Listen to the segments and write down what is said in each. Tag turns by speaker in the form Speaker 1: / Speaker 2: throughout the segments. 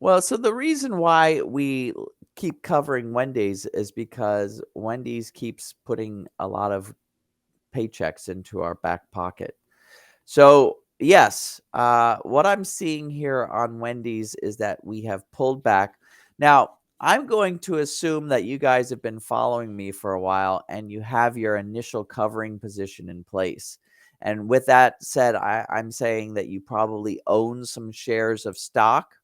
Speaker 1: Well, so the reason why we keep covering Wendy's is because Wendy's keeps putting a lot of paychecks into our back pocket. So, yes, what I'm seeing here on Wendy's is that we have pulled back. Now, I'm going to assume that you guys have been following me for a while and you have your initial covering position in place. And with that said, I'm saying that you probably own some shares of stock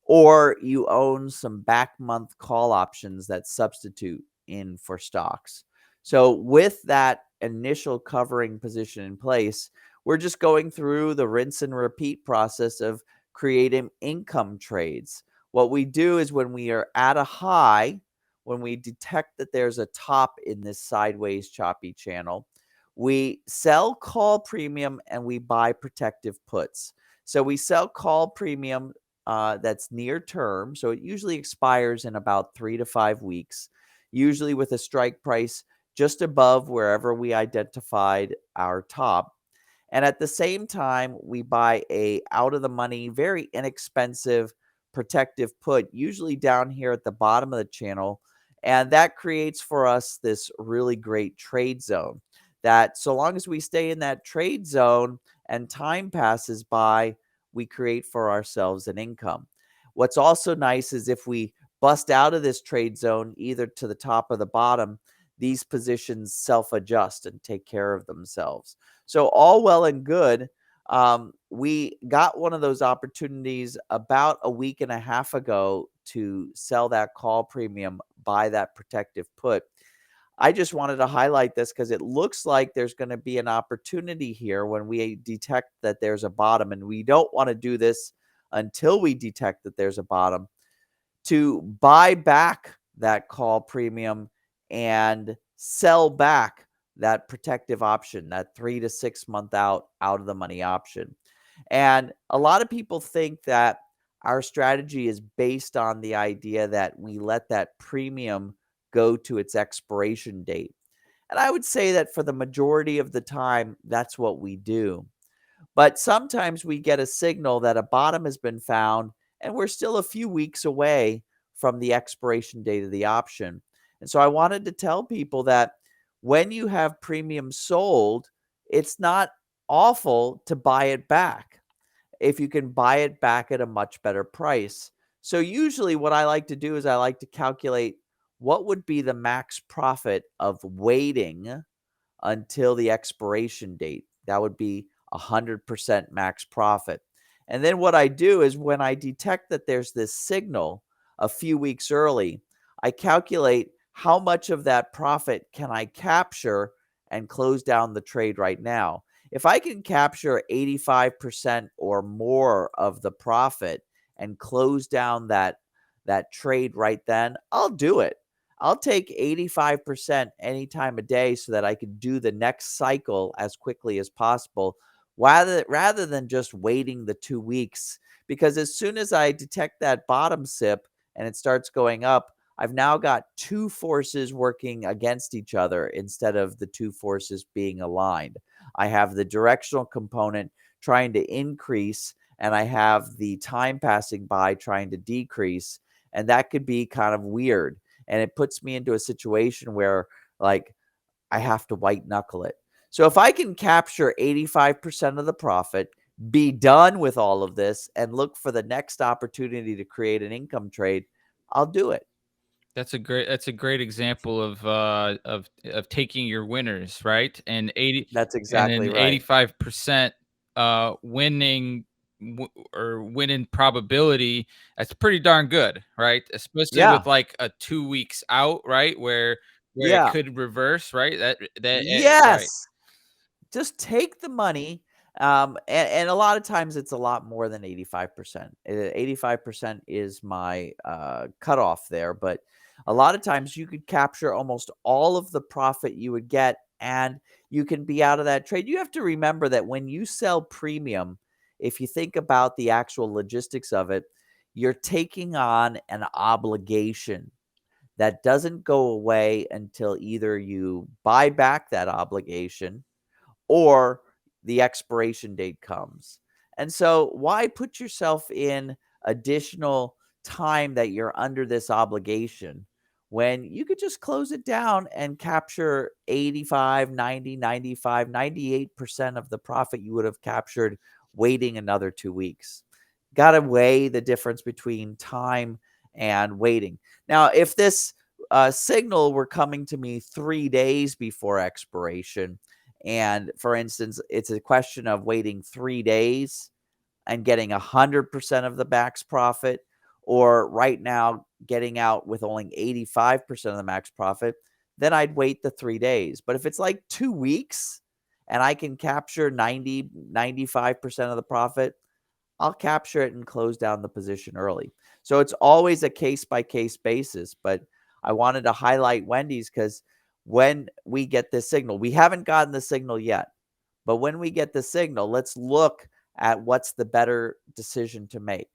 Speaker 1: or you own some back month call options that substitute in for stocks. So, with that initial covering position in place, we're just going through the rinse and repeat process of creating income trades. What we do is when we are at a high, when we detect that there's a top in this sideways choppy channel, we sell call premium and we buy protective puts. So we sell call premium that's near term. So it usually expires in about 3 to 5 weeks, usually with a strike price just above wherever we identified our top. And at the same time, we buy a out of the money, very inexpensive protective put, usually down here at the bottom of the channel. And that creates for us this really great trade zone that so long as we stay in that trade zone and time passes by, we create for ourselves an income. What's also nice is if we bust out of this trade zone, either to the top or the bottom, these positions self adjust and take care of themselves. So, all well and good. We got one of those opportunities about a week and a half ago to sell that call premium, buy that protective put. I just wanted to highlight this because it looks like there's going to be an opportunity here when we detect that there's a bottom, and we don't want to do this until we detect that there's a bottom, to buy back that call premium and sell back that protective option, that 3 to 6 month out of the money option. And a lot of people think that our strategy is based on the idea that we let that premium go to its expiration date. And I would say that for the majority of the time, that's what we do. But sometimes we get a signal that a bottom has been found and we're still a few weeks away from the expiration date of the option. And so I wanted to tell people that when you have premium sold, it's not awful to buy it back if you can buy it back at a much better price. So usually what I like to do is I like to calculate what would be the max profit of waiting until the expiration date. That would be 100% max profit. And then what I do is when I detect that there's this signal a few weeks early, I calculate how much of that profit can I capture and close down the trade right now. If I can capture 85% or more of the profit and close down that trade right then, I'll do it. I'll take 85% any time of day so that I can do the next cycle as quickly as possible rather than just waiting the 2 weeks. Because as soon as I detect that bottom sip and it starts going up, I've now got two forces working against each other instead of the two forces being aligned. I have the directional component trying to increase, and I have the time passing by trying to decrease. And that could be kind of weird, and it puts me into a situation where like I have to white knuckle it. So if I can capture 85% of the profit, be done with all of this and look for the next opportunity to create an income trade, I'll do it.
Speaker 2: That's a great example of taking your winners, right?
Speaker 1: That's
Speaker 2: And
Speaker 1: exactly
Speaker 2: then
Speaker 1: right.
Speaker 2: 85% winning or winning probability, that's pretty darn good, right? Especially with
Speaker 1: Yeah.
Speaker 2: like a 2 weeks out, right? Where it
Speaker 1: Yeah.
Speaker 2: could reverse, right? Right.
Speaker 1: Yes. Just take the money. And a lot of times it's a lot more than 85%. 85% is my cutoff there. But a lot of times you could capture almost all of the profit you would get and you can be out of that trade. You have to remember that when you sell premium, if you think about the actual logistics of it, you're taking on an obligation that doesn't go away until either you buy back that obligation or the expiration date comes. And so, why put yourself in additional time that you're under this obligation when you could just close it down and capture 85, 90, 95, 98% of the profit you would have captured waiting another 2 weeks. Got to weigh the difference between time and waiting. Now, if this signal were coming to me 3 days before expiration, and for instance, it's a question of waiting 3 days and getting 100% of the max profit, or right now getting out with only 85% of the max profit, then I'd wait the 3 days. But if it's like 2 weeks and I can capture 95% of the profit, I'll capture it and close down the position early. So it's always a case by case basis, but I wanted to highlight Wendy's because when we get this signal, we haven't gotten the signal yet, but when we get the signal, let's look at what's the better decision to make.